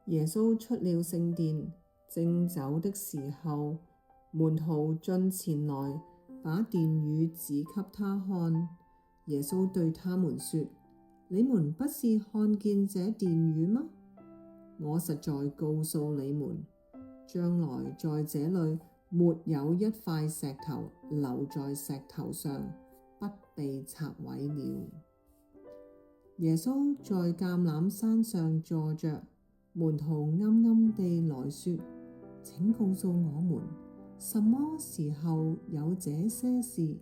耶穌出了聖殿，正走的時候，門徒進前來，把殿宇指給他看。耶穌對他們說：你們不是看見這殿宇嗎？我實在告訴你們，將來在這裡沒有一塊石頭留在石頭上，不被拆毀了。耶穌在橄欖山上坐着，門徒暗暗地來說：請告訴我們，什麼時候有這些事？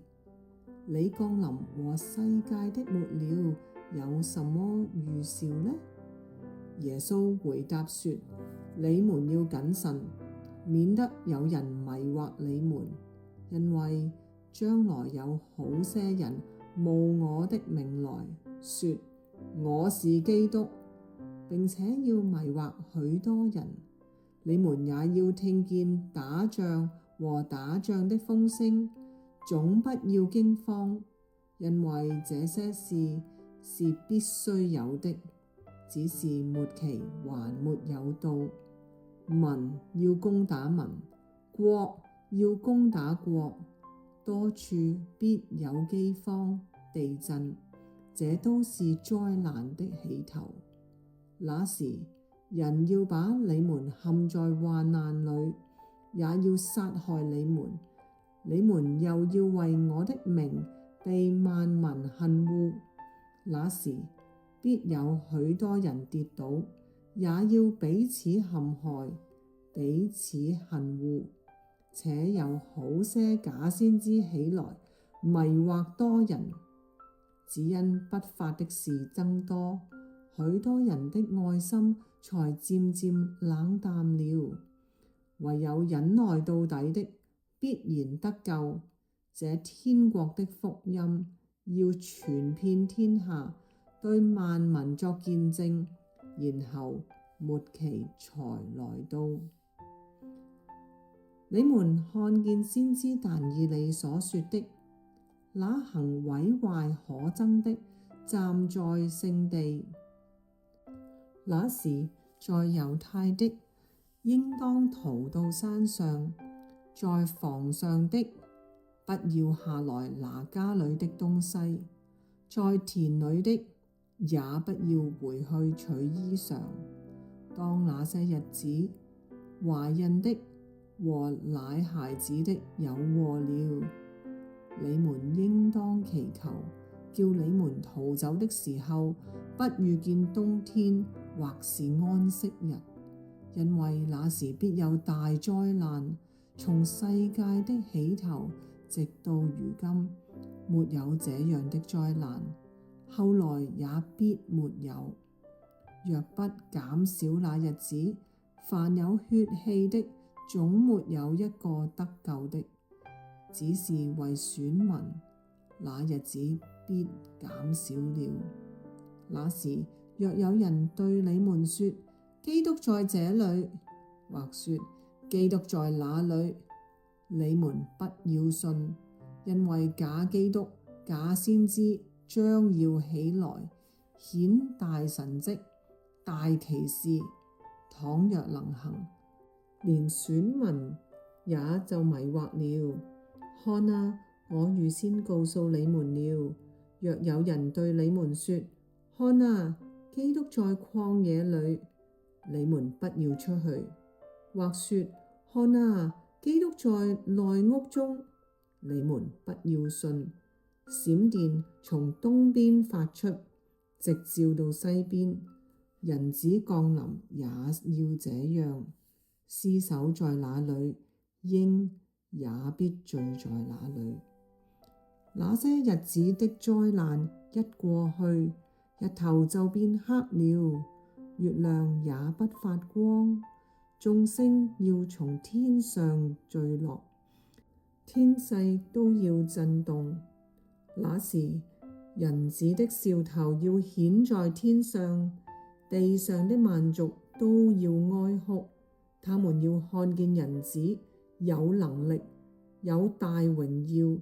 你降臨和世界的末了有什麼預兆呢？耶穌回答說：你們要謹慎，免得有人迷惑你們，因為將來有好些人冒我的名來說我是基督，並且要迷惑許多人。你們也要聽見打仗和打仗的風聲，總不要驚慌，因為這些事是必須有的，只是末期還沒有到。民要攻打民，國要攻打國，多處必有饑荒、地震，這都是災難的起頭。那時，人要把你們陷在患難裡，也要殺害你們，你們又要為我的名被萬民恨惡。那時，必有許多人跌倒，也要彼此陷害，彼此恨惡，且有好些假先知起來，迷惑多人。只因不法的事增多，許多人的愛心才漸漸冷淡了。唯有忍耐到底的，必然得救。這天國的福音要傳遍天下，對萬民作見證，然後末期才來到。你們看見先知但以理所說的，那行毀壞可憎的站在聖地。那時，在猶太的，應當逃到山上；在房上的，不要下來拿家裡的東西；在田裡的，也不要回去取衣裳。當那些日子，懷孕的和奶孩子的有禍了！你們應當祈求，叫你們逃走的時候，不遇見冬天或是安息日，因為那時必有大災難，從世界的起頭直到如今，沒有這樣的災難，後來也必沒有。若不減少那日子，凡有血氣的，總沒有一個得救的。只是為選民，那日子必減少了。那時，若有人對你們說，基督在這裡，或說基督在那裡，你們不要信，因為假基督、假先知將要起來，顯大神蹟、大奇事，倘若能行，連選民也就迷惑了。看啊，我預先告訴你們了。若有人對你們說，看啊，基督在曠野裡，你們不要出去；或說，看啊，基督在內屋中，你們不要信。閃電從東邊發出，直照到西邊，人子降臨也要這樣。屍首在那裡，鷹也必聚在那裡。那些日子的災難一過去，日頭就變黑了，月亮也不發光，眾星要從天上墜落，天勢都要震動。那時，人子的兆頭要顯在天上，地上的萬族都要哀哭，他們要看見人子有能力，有大榮耀，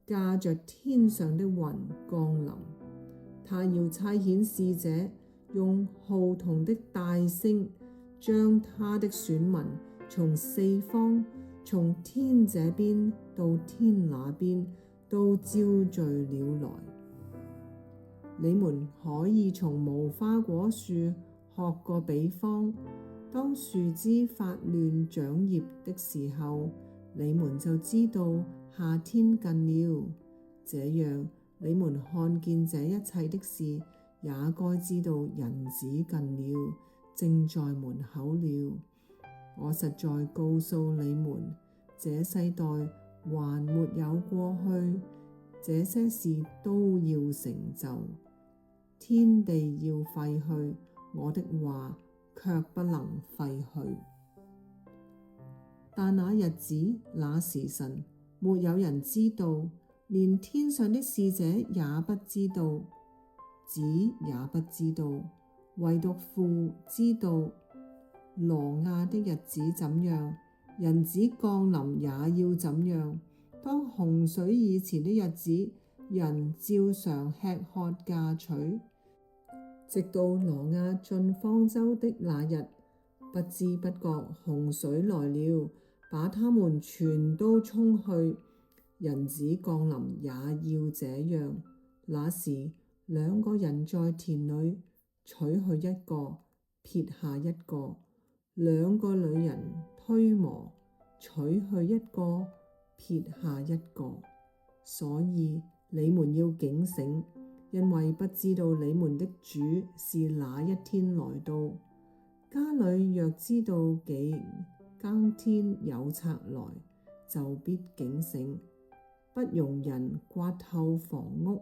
駕着天上的雲降臨。他要差遣使者，用號筒的大聲，將他的選民從四方，從天這邊到天那邊都招聚了來。你們可以從無花果樹學個比方，當樹枝發亂長葉的時候，你們就知道夏天近了。這樣，你們看見這一切的事，也該知道人子近了，正在門口了。我實在告訴你們，這世代還沒有過去，這些事都要成就。天地要廢去，我的話卻不能廢去。但那日子那時辰，沒有人知道，連天上的使者也不知道，子也不知道，唯獨父知道。挪亞的日子怎樣，人子降臨也要怎樣。當洪水以前的日子，人照常吃喝嫁娶，直到挪亞進方舟的那日，不知不覺洪水來了，把他們全都沖去。人子降臨也要這樣。那時，兩個人在田裏，取去一個，撇下一個；兩個女人推磨，取去一個，撇下一個。所以你們要警醒，因為不知道你們的主是哪一天來到。家裏若知道幾更天有賊來，就必警醒，不容人刮透房屋。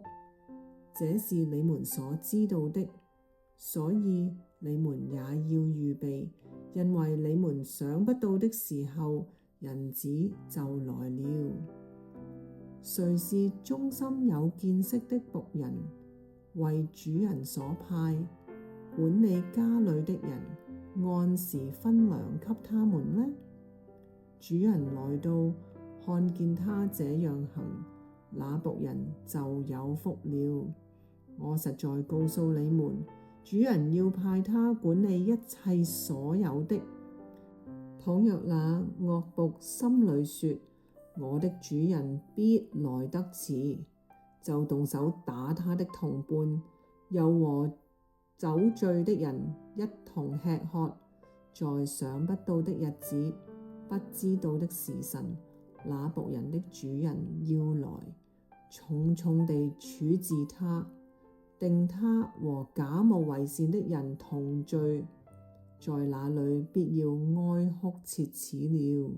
這是你們所知道的，所以你們也要預備，因為你們想不到的時候，人子就來了。誰是忠心有見識的僕人，為主人所派，管理家裏的人，按時分糧給他們呢？主人來到，看見他這樣行，那僕人就有福了。我實在告訴你們，主人要派他管理一切所有的。倘若那惡僕心裏說，我的主人必來得遲，就動手打他的同伴，又和酒醉的人一同吃喝，在想不到的日子，不知道的時辰，那僕人的主人要來，重重地處置他，定他和假冒為善的人同罪，在那裏必要哀哭切齒了。